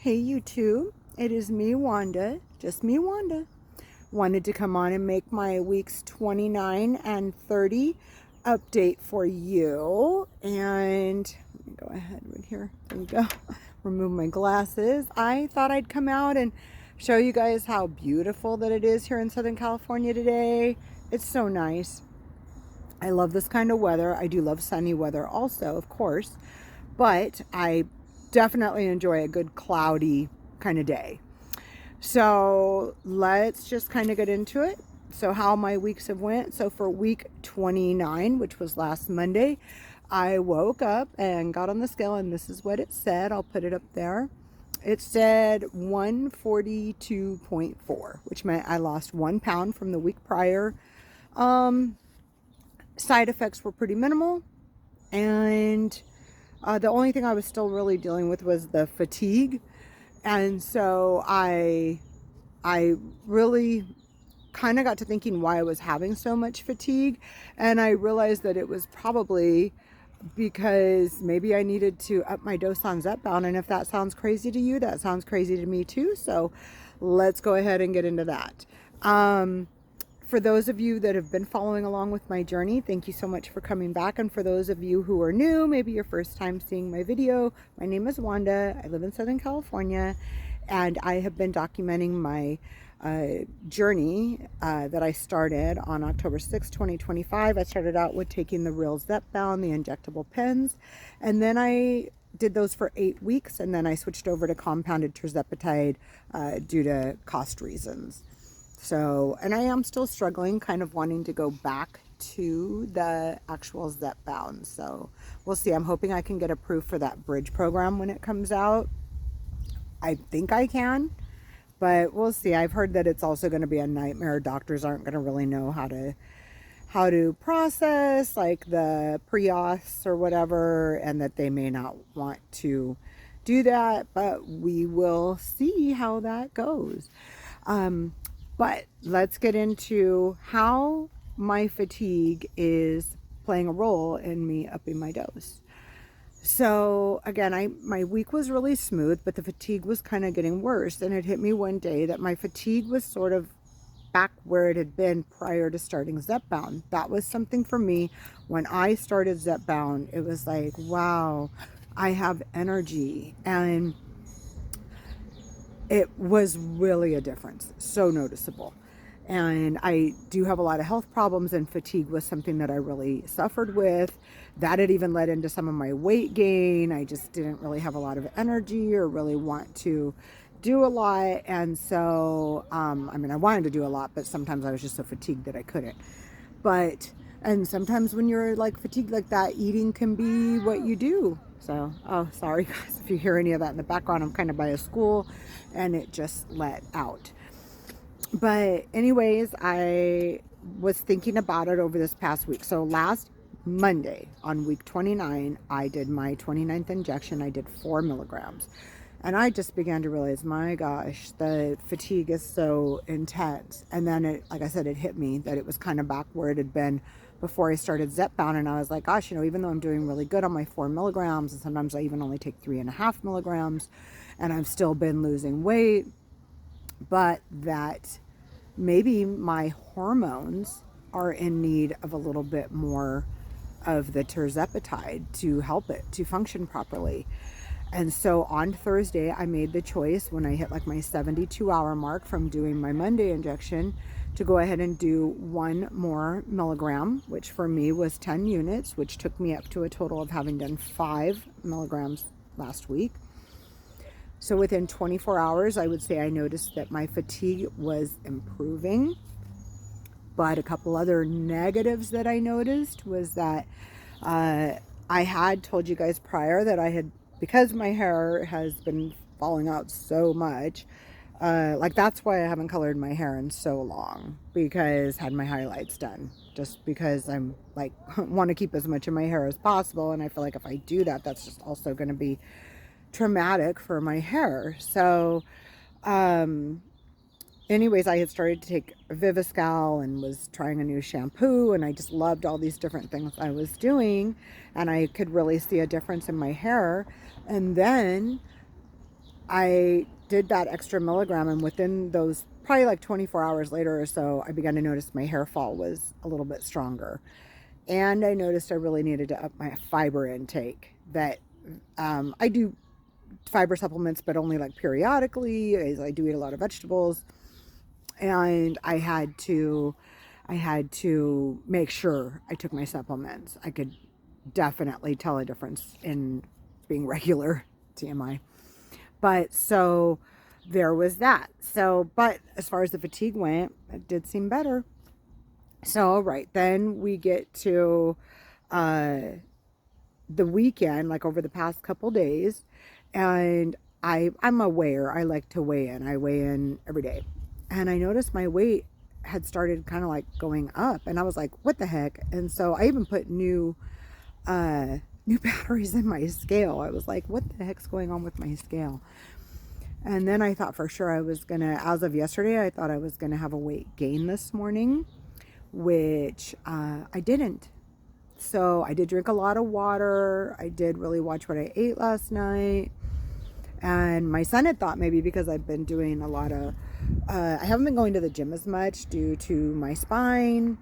Hey YouTube, it is me Wanda, just me Wanda. Wanted to come on and make my weeks 29 and 30 update for you. And let me go ahead right here. There we go. Remove my glasses. I thought I'd come out and show you guys how beautiful that it is here in Southern California today. It's so nice. I love this kind of weather. I do love sunny weather also, of course, but I definitely enjoy a good cloudy kind of day. So let's just kind of get into it. So how my weeks have went. So for week 29, which was last Monday, I woke up and got on the scale, and this is what it said. I'll put it up there. It said 142.4, which meant I lost 1 pound from the week prior. Side effects were pretty minimal, and the only thing I was still really dealing with was the fatigue. And so I really kind of got to thinking why I was having so much fatigue, and I realized that it was probably because maybe I needed to up my dose on Zepbound. And if that sounds crazy to you, that sounds crazy to me too. So let's go ahead and get into that. For those of you that have been following along with my journey, thank you so much for coming back. And for those of you who are new, maybe your first time seeing my video, my name is Wanda. I live in Southern California, and I have been documenting my journey that I started on October 6, 2025. I started out with taking the real Zepbound, the injectable pens, and then I did those for 8 weeks, and then I switched over to compounded Tirzepatide due to cost reasons. So, and I am still struggling, kind of wanting to go back to the actual Zepbound. So we'll see. I'm hoping I can get approved for that bridge program when it comes out. I think I can, but we'll see. I've heard that it's also going to be a nightmare. Doctors aren't going to really know how to process like the pre-auths or whatever, and that they may not want to do that, but we will see how that goes. But let's get into how my fatigue is playing a role in me upping my dose. So again, my week was really smooth, but the fatigue was kind of getting worse. And it hit me one day that my fatigue was sort of back where it had been prior to starting Zepbound. That was something for me when I started Zepbound. It was like, wow, I have energy. And it was really a difference, so noticeable. And I do have a lot of health problems, and fatigue was something that I really suffered with. That had even led into some of my weight gain. I just didn't really have a lot of energy or really want to do a lot. And so, I mean, I wanted to do a lot, but sometimes I was just so fatigued that I couldn't. And sometimes when you're like fatigued like that, eating can be what you do. So, oh, sorry guys, if you hear any of that in the background, I'm kind of by a school and it just let out. But anyways, I was thinking about it over this past week. So last Monday on week 29, I did my 29th injection. I did 4 milligrams. And I just began to realize, my gosh, the fatigue is so intense. And then it, like I said, it hit me that it was kind of back where it had been before I started Zepbound. And I was like, gosh, even though I'm doing really good on my 4 milligrams, and sometimes I even only take 3.5 milligrams, and I've still been losing weight, but that maybe my hormones are in need of a little bit more of the Tirzepatide to help it to function properly. And so on Thursday, I made the choice when I hit like my 72-hour mark from doing my Monday injection to go ahead and do 1 more milligram, which for me was 10 units, which took me up to a total of having done 5 milligrams last week. So within 24 hours, I would say I noticed that my fatigue was improving. But a couple other negatives that I noticed was that I had told you guys prior that I had, because my hair has been falling out so much, like that's why I haven't colored my hair in so long, because I had my highlights done, just because I'm like, want to keep as much of my hair as possible. And I feel like if I do that, that's just also going to be traumatic for my hair. So anyways, I had started to take Viviscal and was trying a new shampoo, and I just loved all these different things I was doing, and I could really see a difference in my hair. And then I did that extra milligram, and within those probably like 24 hours later or so, I began to notice my hair fall was a little bit stronger. And I noticed I really needed to up my fiber intake. That I do fiber supplements, but only like periodically, as I do eat a lot of vegetables. And I had to make sure I took my supplements. I could definitely tell a difference in being regular, TMI. But so there was that. So, but as far as the fatigue went, it did seem better. So, right, then we get to uh, the weekend, like over the past couple days, and I'm a weigher. I like to weigh in. I weigh in every day. And I noticed my weight had started kind of like going up, and I was like, what the heck? And so I even put new batteries in my scale. I was like, what the heck's going on with my scale? And then I thought for sure I was gonna, as of yesterday, I thought I was gonna have a weight gain this morning, which I didn't. So I did drink a lot of water. I did really watch what I ate last night. And my son had thought maybe because I've been doing a lot of, I haven't been going to the gym as much due to my spine.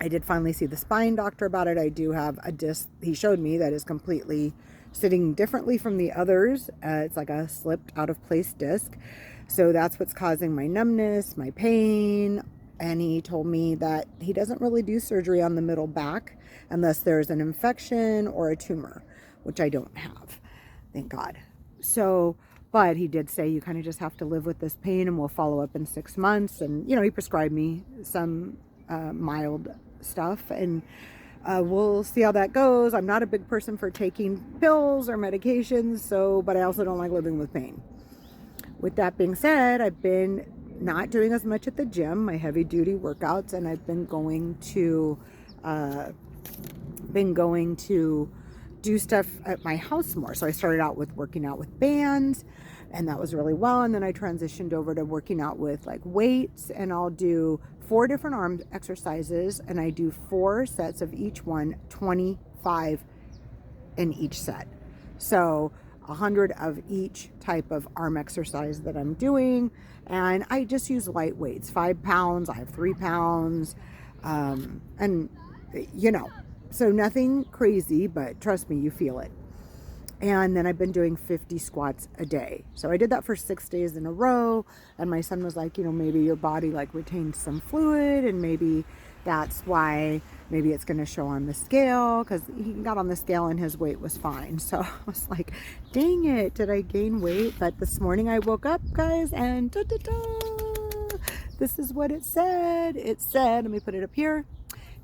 I did finally see the spine doctor about it. I do have a disc, he showed me, that is completely sitting differently from the others. It's like a slipped out of place disc. So that's what's causing my numbness, my pain. And he told me that he doesn't really do surgery on the middle back unless there's an infection or a tumor, which I don't have, thank God. So, but he did say you kind of just have to live with this pain, and we'll follow up in 6 months. And, you know, he prescribed me some mild stuff, and we'll see how that goes. I'm not a big person for taking pills or medications, so, but I also don't like living with pain. With that being said, I've been not doing as much at the gym, my heavy duty workouts, and I've been going to do stuff at my house more. So I started out with working out with bands, and that was really well. And then I transitioned over to working out with like weights, and I'll do 4 different arm exercises, and I do 4 sets of each one, 25 in each set. So 100 of each type of arm exercise that I'm doing. And I just use light weights, 5 pounds. I have 3 pounds. And you know, so nothing crazy, but trust me, you feel it. And then I've been doing 50 squats a day. So I did that for 6 days in a row. And my son was like, you know, maybe your body like retains some fluid, and maybe that's why, maybe it's going to show on the scale, because he got on the scale and his weight was fine. So I was like, dang it, did I gain weight? But this morning I woke up, guys, and this is what it said. It said, let me put it up here.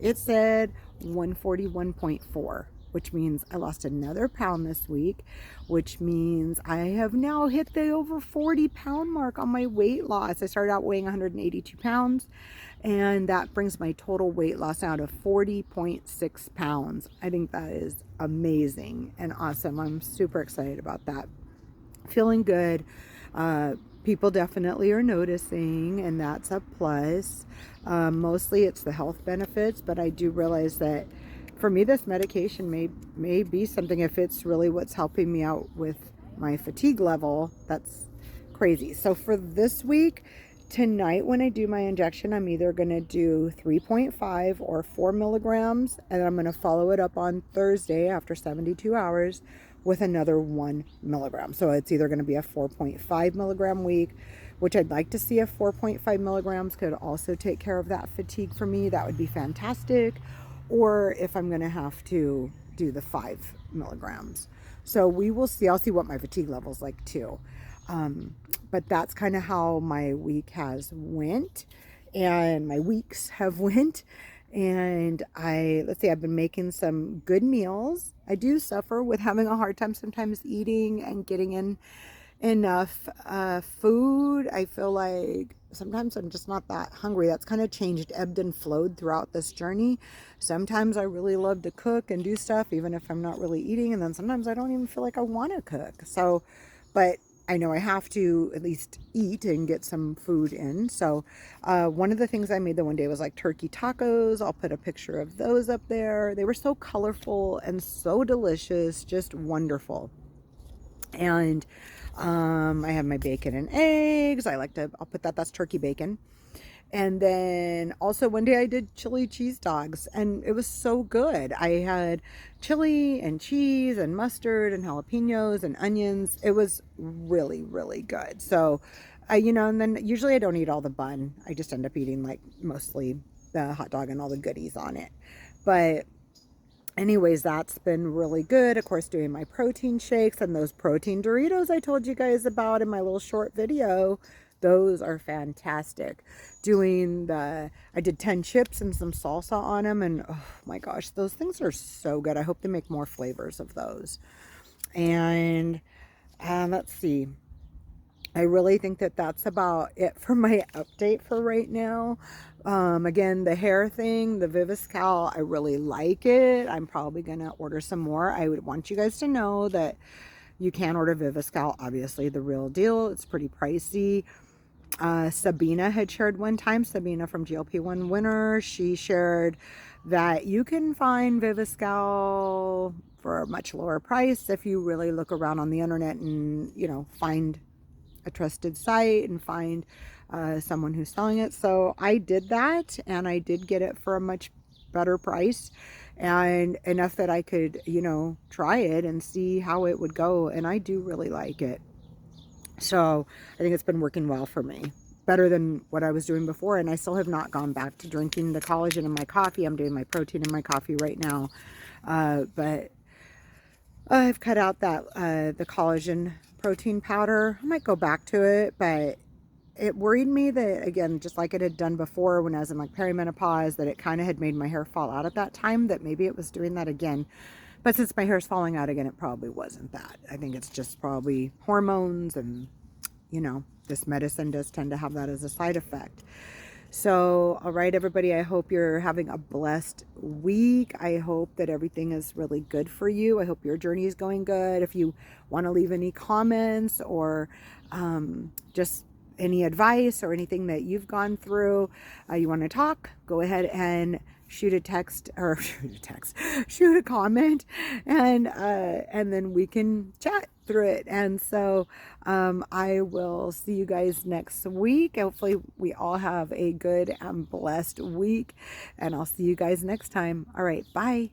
It said 141.4, which means I lost another pound this week, which means I have now hit the over 40 pound mark on my weight loss. I started out weighing 182 pounds, and that brings my total weight loss out of 40.6 pounds. I think that is amazing and awesome. I'm super excited about that. Feeling good. People definitely are noticing, and that's a plus. Mostly it's the health benefits, but I do realize that for me, this medication may be something, if it's really what's helping me out with my fatigue level. That's crazy. So for this week, tonight when I do my injection, I'm either going to do 3.5 or 4 milligrams, and I'm going to follow it up on Thursday after 72 hours with another 1 milligram. So it's either going to be a 4.5 milligram week, which I'd like to see. A 4.5 milligrams could also take care of that fatigue for me. That would be fantastic. Or if I'm going to have to do the 5 milligrams. So we will see. I'll see what my fatigue level's like too. But that's kind of how my week has went, and my weeks have went. And let's see, I've been making some good meals. I do suffer with having a hard time sometimes eating and getting in enough food. I feel like sometimes I'm just not that hungry. That's kind of changed, ebbed and flowed throughout this journey. Sometimes I really love to cook and do stuff, even if I'm not really eating. And then sometimes I don't even feel like I want to cook. So, but I know I have to at least eat and get some food in. So one of the things I made the one day was like turkey tacos. I'll put a picture of those up there. They were so colorful and so delicious, just wonderful. And I have my bacon and eggs. I'll put that's turkey bacon. And then also one day I did chili cheese dogs, and it was so good. I had chili and cheese and mustard and jalapenos and onions. It was really, really good. So, and then usually I don't eat all the bun. I just end up eating like mostly the hot dog and all the goodies on it. But anyways, that's been really good. Of course, doing my protein shakes and those protein Doritos I told you guys about in my little short video. Those are fantastic. I did 10 chips and some salsa on them, and oh my gosh, those things are so good. I hope they make more flavors of those. And let's see. I really think that's about it for my update for right now. Again, the hair thing, the Viviscal, I really like it. I'm probably going to order some more. I would want you guys to know that you can order Viviscal, obviously the real deal. It's pretty pricey. Sabina had shared one time, Sabina from GLP1 Winner, she shared that you can find Viviscal for a much lower price if you really look around on the internet and, find a trusted site and find someone who's selling it. So I did that, and I did get it for a much better price, and enough that I could, try it and see how it would go. And I do really like it. So I think it's been working well for me, better than what I was doing before. And I still have not gone back to drinking the collagen in my coffee. I'm doing my protein in my coffee right now. But I've cut out the collagen protein powder. I might go back to it, but it worried me that, again, just like it had done before when I was in like perimenopause, that it kind of had made my hair fall out at that time, that maybe it was doing that again. But since my hair's falling out again, it probably wasn't that. I think it's just probably hormones, and, this medicine does tend to have that as a side effect. So, all right, everybody, I hope you're having a blessed week. I hope that everything is really good for you. I hope your journey is going good. If you want to leave any comments or just any advice or anything that you've gone through, you want to talk, go ahead and shoot a comment, and then we can chat through it. And so I will see you guys next week. Hopefully we all have a good and blessed week, and I'll see you guys next time. All right, bye.